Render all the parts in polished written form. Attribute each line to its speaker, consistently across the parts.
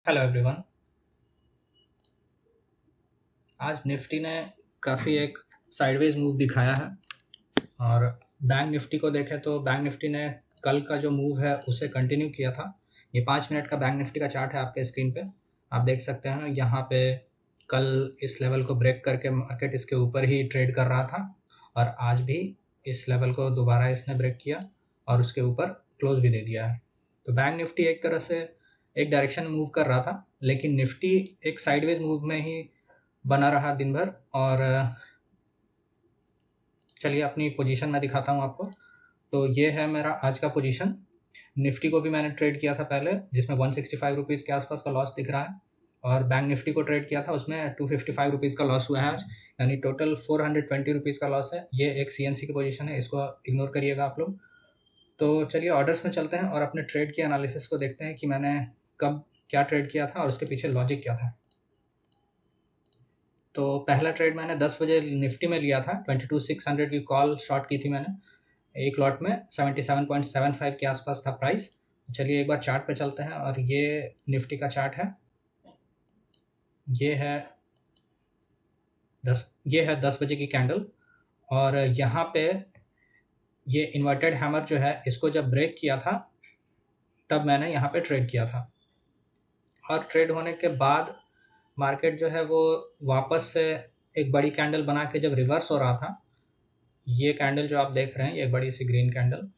Speaker 1: Hello everyone. आज Nifty ने काफ़ी एक साइडवेज मूव दिखाया है। और बैंक निफ्टी को देखें तो बैंक निफ्टी ने कल का जो मूव है उसे कंटिन्यू किया था। ये 5 मिनट का बैंक निफ्टी का चार्ट है आपके स्क्रीन पे। आप देख सकते हैं यहाँ पे कल इस लेवल को ब्रेक करके मार्केट इसके ऊपर ही ट्रेड कर रहा था और आज भी इस लेवल को दोबारा इसने ब्रेक किया और उसके ऊपर क्लोज भी दे दिया है। तो बैंक निफ्टी एक तरह से एक डायरेक्शन में मूव कर रहा था, लेकिन निफ्टी एक साइडवेज मूव में ही बना रहा दिन भर। और चलिए अपनी पोजीशन में दिखाता हूँ आपको। तो ये है मेरा आज का पोजीशन। निफ्टी को भी मैंने ट्रेड किया था पहले, जिसमें 165 रुपीज़ के आसपास का लॉस दिख रहा है। और बैंक निफ्टी को ट्रेड किया था, उसमें 255 रुपीज़ का लॉस हुआ है आज, यानी टोटल 420 रुपीज़ का लॉस है। ये एक CNC की पोजीशन है, इसको इग्नोर करिएगा आप लोग। तो चलिए ऑर्डर्स में चलते हैं और अपने ट्रेड की एनालिसिस को देखते हैं कि मैंने कब क्या ट्रेड किया था और उसके पीछे लॉजिक क्या था। तो पहला ट्रेड मैंने 10 बजे निफ्टी में लिया था। 22,600 की कॉल शॉर्ट की थी मैंने। एक लॉट में 77.75 के आसपास था प्राइस। चलिए एक बार चार्ट पे चलते हैं और ये निफ्टी का चार्ट है। ये है 10 बजे की कैंडल। और यहाँ पे ये इन्वर्टेड हैमर जो है, इसको जब ब्रेक किया था तब मैंने यहाँ पे ट्रेड किया था। और ट्रेड होने के बाद मार्केट जो है वो वापस से एक बड़ी कैंडल बना के जब रिवर्स हो रहा था, ये कैंडल जो आप देख रहे हैं, ये बड़ी सी ग्रीन कैंडल,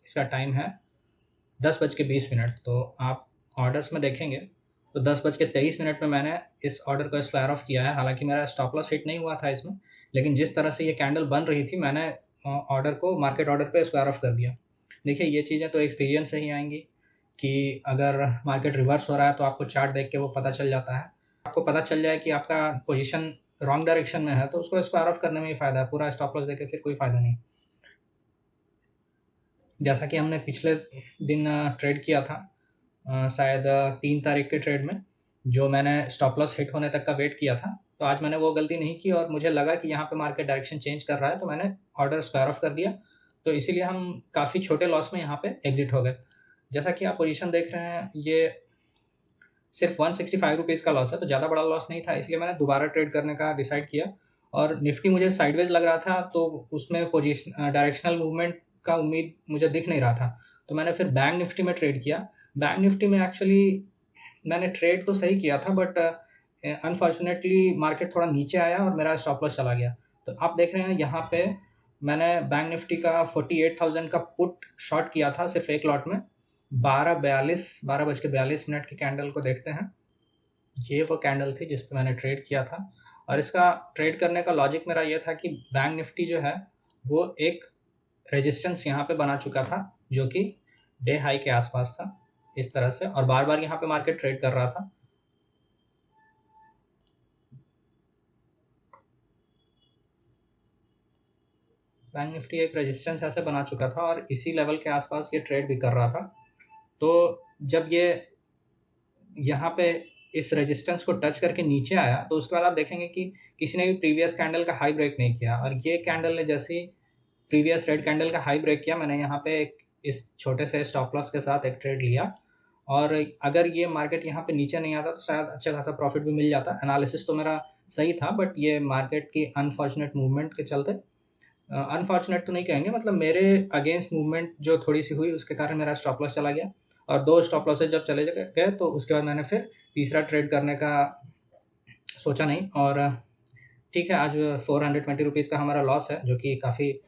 Speaker 1: इसका टाइम है 10:20। तो आप ऑर्डर्स में देखेंगे तो 10:23 में मैंने इस ऑर्डर को स्क्वायर ऑफ किया है। हालांकि मेरा स्टॉप लॉस हिट नहीं हुआ था इसमें, लेकिन जिस तरह से ये कैंडल बन रही थी मैंने ऑर्डर को मार्केट ऑर्डर पे स्क्वायर ऑफ कर दिया। देखिए ये चीज़ें तो एक्सपीरियंस से ही आएंगी कि अगर मार्केट रिवर्स हो रहा है तो आपको चार्ट देख के वो पता चल जाता है। आपको पता चल जाए कि आपका पोजीशन रॉन्ग डायरेक्शन में है तो उसको स्क्वायर ऑफ करने में ही फ़ायदा है, पूरा स्टॉप लॉस देके फिर कोई फ़ायदा नहीं। जैसा कि हमने पिछले दिन ट्रेड किया था, शायद 3 तारीख के ट्रेड में, जो मैंने स्टॉप लॉस हिट होने तक का वेट किया था, तो आज मैंने वो गलती नहीं की और मुझे लगा कि यहाँ पे मार्केट डायरेक्शन चेंज कर रहा है तो मैंने ऑर्डर स्क्वायर ऑफ कर दिया। तो इसीलिए हम काफ़ी छोटे लॉस में यहाँ पे एग्जिट हो गए। जैसा कि आप पोजीशन देख रहे हैं, ये सिर्फ 165 रुपीज़ का लॉस है, तो ज़्यादा बड़ा लॉस नहीं था, इसलिए मैंने दोबारा ट्रेड करने का डिसाइड किया। और निफ्टी मुझे साइडवेज लग रहा था तो उसमें पोजीशन डायरेक्शनल मूवमेंट का उम्मीद मुझे दिख नहीं रहा था, तो मैंने फिर बैंक निफ्टी में ट्रेड किया। बैंक निफ्टी में एक्चुअली मैंने ट्रेड तो सही किया था, बट अनफॉर्चुनेटली मार्केट थोड़ा नीचे आया और मेरा स्टॉप लॉस चला गया। तो आप देख रहे हैं यहाँ पे मैंने बैंक निफ्टी का 48,000 का पुट शॉर्ट किया था सिर्फ एक लॉट में। 12:42 की कैंडल को देखते हैं। ये वो कैंडल थी जिस पे मैंने ट्रेड किया था। और इसका ट्रेड करने का लॉजिक मेरा ये था कि बैंक निफ्टी जो है वो एक रेजिस्टेंस यहाँ पे बना चुका था, जो कि डे हाई के आसपास था इस तरह से, और बार बार यहाँ पे मार्केट ट्रेड कर रहा था। बैंक निफ्टी एक रेजिस्टेंस ऐसे बना चुका था और इसी लेवल के आसपास ये ट्रेड भी कर रहा था। तो जब ये यहाँ पे इस रेजिस्टेंस को टच करके नीचे आया तो उसके बाद आप देखेंगे कि किसी ने भी प्रीवियस कैंडल का हाई ब्रेक नहीं किया, और ये कैंडल ने जैसे ही प्रीवियस रेड कैंडल का हाई ब्रेक किया, मैंने यहाँ पे एक इस छोटे से स्टॉप लॉस के साथ एक ट्रेड लिया। और अगर ये मार्केट यहाँ पे नीचे नहीं आता तो शायद अच्छा खासा प्रॉफिट भी मिल जाता। एनालिसिस तो मेरा सही था, बट ये मार्केट की अनफॉर्चुनेट मूवमेंट के चलते, अनफॉर्चुनेट तो नहीं कहेंगे, मतलब मेरे अगेंस्ट मूवमेंट जो थोड़ी सी हुई उसके कारण मेरा स्टॉप लॉस चला गया। और 2 स्टॉप लॉसेज जब चले गए तो उसके बाद मैंने फिर तीसरा ट्रेड करने का सोचा नहीं। और ठीक है, आज 420 रुपीज़ का हमारा लॉस है, जो कि काफ़ी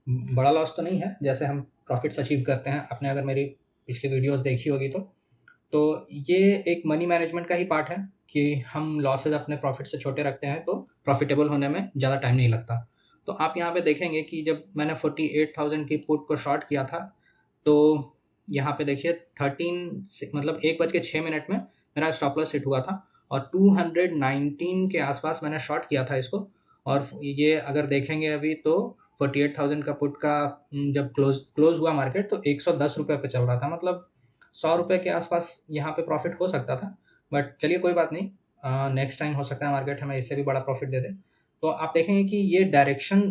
Speaker 1: बड़ा लॉस तो नहीं है जैसे हम प्रॉफिट्स अचीव करते हैं। आपने अगर मेरी पिछली वीडियोस देखी होगी तो ये एक मनी मैनेजमेंट का ही पार्ट है कि हम लॉसेज अपने प्रॉफिट से छोटे रखते हैं तो प्रॉफिटेबल होने में ज़्यादा टाइम नहीं लगता। तो आप यहाँ पे देखेंगे कि जब मैंने 48,000 की पुट को शॉर्ट किया था तो यहाँ पे देखिए 1:06 में मेरा स्टॉप लॉस हिट हुआ था और 219 के आसपास मैंने शॉर्ट किया था इसको। और ये अगर देखेंगे अभी तो 48,000 का पुट का जब क्लोज हुआ मार्केट तो 110 रुपये पे चल रहा था, मतलब 100 रुपये के आसपास यहाँ पे प्रॉफिट हो सकता था। बट चलिए कोई बात नहीं, नेक्स्ट टाइम हो सकता है मार्केट हमें इससे भी बड़ा प्रॉफिट दे दे। तो आप देखेंगे कि ये डायरेक्शन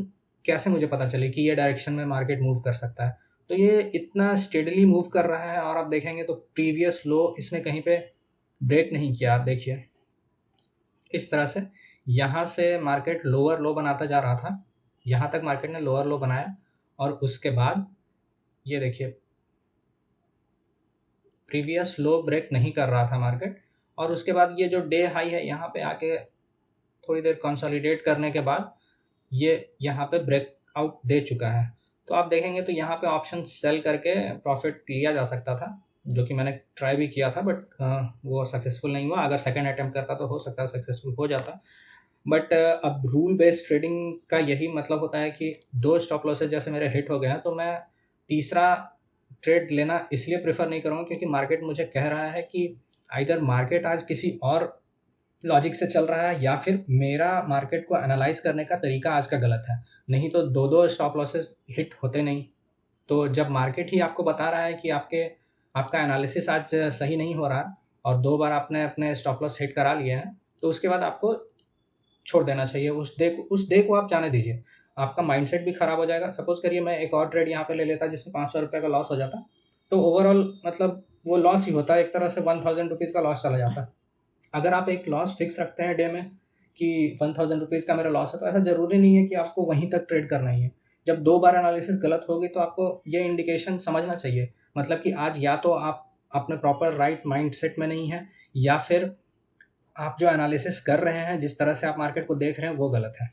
Speaker 1: कैसे मुझे पता चले कि ये डायरेक्शन में मार्केट मूव कर सकता है। तो ये इतना स्टेडली मूव कर रहा है और आप देखेंगे तो प्रीवियस लो इसने कहीं पे ब्रेक नहीं किया। आप देखिए इस तरह से यहाँ से मार्केट लोअर लो बनाता जा रहा था, यहाँ तक मार्केट ने लोअर लो बनाया और उसके बाद ये देखिए प्रीवियस लो ब्रेक नहीं कर रहा था मार्केट, और उसके बाद ये जो डे हाई है यहाँ पे आके थोड़ी देर कंसोलिडेट करने के बाद ये यहाँ पे ब्रेक आउट दे चुका है। तो आप देखेंगे तो यहाँ पे ऑप्शन सेल करके प्रॉफिट लिया जा सकता था, जो कि मैंने ट्राई भी किया था, बट वो सक्सेसफुल नहीं हुआ। अगर सेकंड अटेम्प्ट करता तो हो सकता है सक्सेसफुल हो जाता। बट अब रूल बेस्ड ट्रेडिंग का यही मतलब होता है कि 2 स्टॉप लॉसेज जैसे मेरे हिट हो गए हैं तो मैं तीसरा ट्रेड लेना इसलिए प्रेफर नहीं करूँगा क्योंकि मार्केट मुझे कह रहा है कि आइदर मार्केट आज किसी और लॉजिक से चल रहा है या फिर मेरा मार्केट को एनालाइज करने का तरीका आज का गलत है। नहीं तो 2 स्टॉप लॉसेज हिट होते नहीं। तो जब मार्केट ही आपको बता रहा है कि आपका एनालिसिस आज सही नहीं हो रहा और 2 बार आपने अपने स्टॉप लॉस हिट करा लिए हैं, तो उसके बाद आपको छोड़ देना चाहिए। उस डे को आप जाने दीजिए, आपका माइंडसेट भी खराब हो जाएगा। सपोज करिए मैं एक और ट्रेड यहाँ पे ले लेता जिसमें 500 रुपये का लॉस हो जाता, तो ओवरऑल मतलब वो लॉस ही होता है, एक तरह से 1000 रुपीज़ का लॉस चला जाता। अगर आप एक लॉस फिक्स रखते हैं डे में कि 1000 रुपीज़ का मेरा लॉस है, तो ऐसा ज़रूरी नहीं है कि आपको वहीं तक ट्रेड करना ही है। जब 2 बार एनालिसिस गलत होगी तो आपको ये इंडिकेशन समझना चाहिए, मतलब कि आज या तो आप अपने प्रॉपर राइट माइंडसेट में नहीं हैं या फिर आप जो एनालिसिस कर रहे हैं, जिस तरह से आप मार्केट को देख रहे हैं वो गलत है।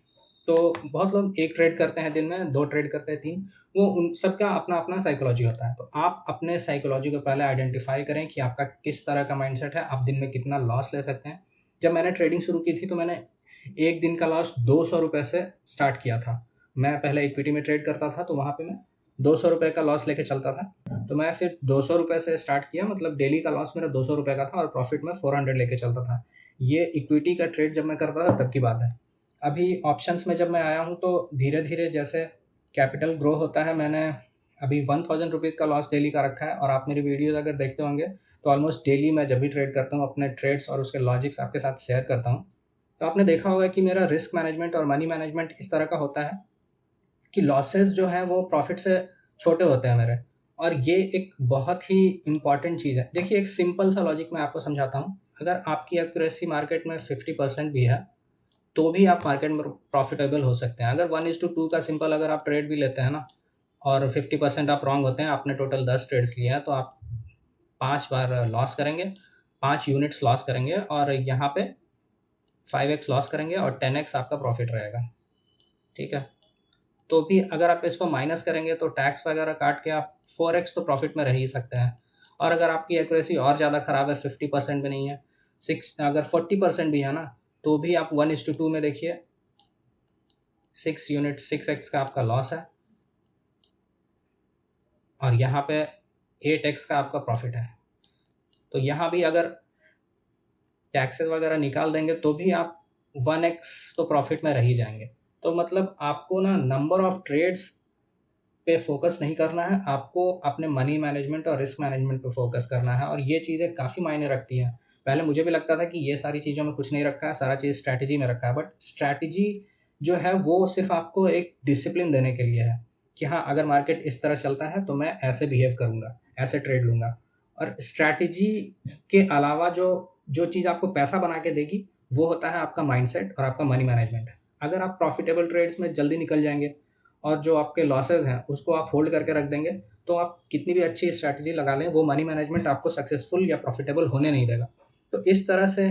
Speaker 1: तो बहुत लोग 1 ट्रेड करते हैं दिन में, 2 ट्रेड करते हैं, 3, वो उन सबका अपना-अपना साइकोलॉजी होता है। तो आप अपने साइकोलॉजी को पहले आइडेंटिफ़ाई करें कि आपका किस तरह का माइंडसेट है, आप दिन में कितना लॉस ले सकते हैं। जब मैंने ट्रेडिंग शुरू की थी तो मैंने 1 दिन का लॉस ₹200 से स्टार्ट किया था। मैं पहले इक्विटी में ट्रेड करता था तो वहाँ पे मैं ₹200 का लॉस लेके चलता था। तो मैं फिर ₹200 से स्टार्ट किया, मतलब डेली का लॉस मेरा ₹200 का था और प्रॉफिट में 400 लेके चलता था। ये इक्विटी का ट्रेड जब मैं करता था तब की बात है। अभी ऑप्शंस में जब मैं आया हूँ तो धीरे-धीरे जैसे कैपिटल ग्रो होता है, मैंने अभी 1000 रुपीज़ का लॉस डेली का रखा है और आप मेरी वीडियोज़ अगर देखते होंगे तो ऑलमोस्ट डेली मैं जब भी ट्रेड करता हूँ अपने ट्रेड्स और उसके लॉजिक्स आपके साथ शेयर करता हूँ। तो आपने देखा होगा कि मेरा रिस्क मैनेजमेंट और मनी मैनेजमेंट इस तरह का होता है कि लॉसेस जो हैं वो प्रॉफिट से छोटे होते हैं मेरे, और ये एक बहुत ही इम्पॉर्टेंट चीज़ है। देखिए एक सिंपल सा लॉजिक मैं आपको समझाता हूँ। अगर आपकी एक्यूरेसी मार्केट में 50% भी है तो भी आप मार्केट में प्रॉफिटेबल हो सकते हैं। अगर 1:2 का सिंपल अगर आप ट्रेड भी लेते हैं ना और 50% आप रॉन्ग होते हैं, आपने टोटल 10 ट्रेड्स लिए हैं तो आप 5 बार लॉस करेंगे, 5 यूनिट्स लॉस करेंगे और यहाँ पे 5x लॉस करेंगे और 10x आपका प्रॉफिट रहेगा। ठीक है, तो भी अगर आप इसको माइनस करेंगे तो टैक्स वगैरह काट के आप 4x तो प्रॉफिट में रह ही सकते हैं। और अगर आपकी एक्यूरेसी और ज़्यादा ख़राब है, 50% भी नहीं है, अगर 40% भी है ना, तो भी आप 1:2 में देखिए 6 यूनिट 6x का आपका लॉस है और यहाँ पे 8x का आपका प्रॉफिट है। तो यहाँ भी अगर टैक्सेस वगैरह निकाल देंगे तो भी आप 1x तो प्रॉफिट में रह ही जाएंगे। तो मतलब आपको ना नंबर ऑफ ट्रेड्स पे फोकस नहीं करना है, आपको अपने मनी मैनेजमेंट और रिस्क मैनेजमेंट पे फोकस करना है, और ये चीज़ें काफ़ी मायने रखती हैं। पहले मुझे भी लगता था कि ये सारी चीज़ों में कुछ नहीं रखा है, सारा चीज़ स्ट्रैटेजी में रखा है, बट स्ट्रैटेजी जो है वो सिर्फ आपको एक डिसिप्लिन देने के लिए है कि हाँ अगर मार्केट इस तरह चलता है तो मैं ऐसे बिहेव करूँगा, ऐसे ट्रेड लूँगा। और स्ट्रैटेजी के अलावा जो जो चीज़ आपको पैसा बना के देगी वो होता है आपका माइंडसेट और आपका मनी मैनेजमेंट। अगर आप प्रॉफिटेबल ट्रेड्स में जल्दी निकल जाएंगे और जो आपके लॉसेस हैं उसको आप होल्ड करके रख देंगे, तो आप कितनी भी अच्छी स्ट्रैटेजी लगा लें वो मनी मैनेजमेंट आपको सक्सेसफुल या प्रॉफिटेबल होने नहीं देगा। तो इस तरह से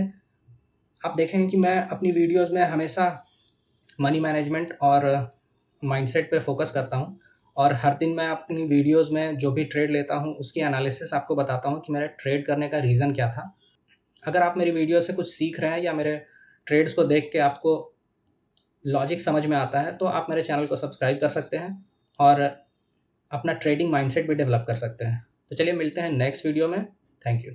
Speaker 1: आप देखेंगे कि मैं अपनी वीडियोस में हमेशा मनी मैनेजमेंट और माइंडसेट पे फोकस करता हूँ, और हर दिन मैं अपनी वीडियोस में जो भी ट्रेड लेता हूँ उसकी एनालिसिस आपको बताता हूँ कि मेरा ट्रेड करने का रीज़न क्या था। अगर आप मेरी वीडियो से कुछ सीख रहे हैं या मेरे ट्रेड्स को देख के आपको लॉजिक समझ में आता है तो आप मेरे चैनल को सब्सक्राइब कर सकते हैं और अपना ट्रेडिंग माइंडसेट भी डेवलप कर सकते हैं। तो चलिए मिलते हैं नेक्स्ट वीडियो में। Thank you.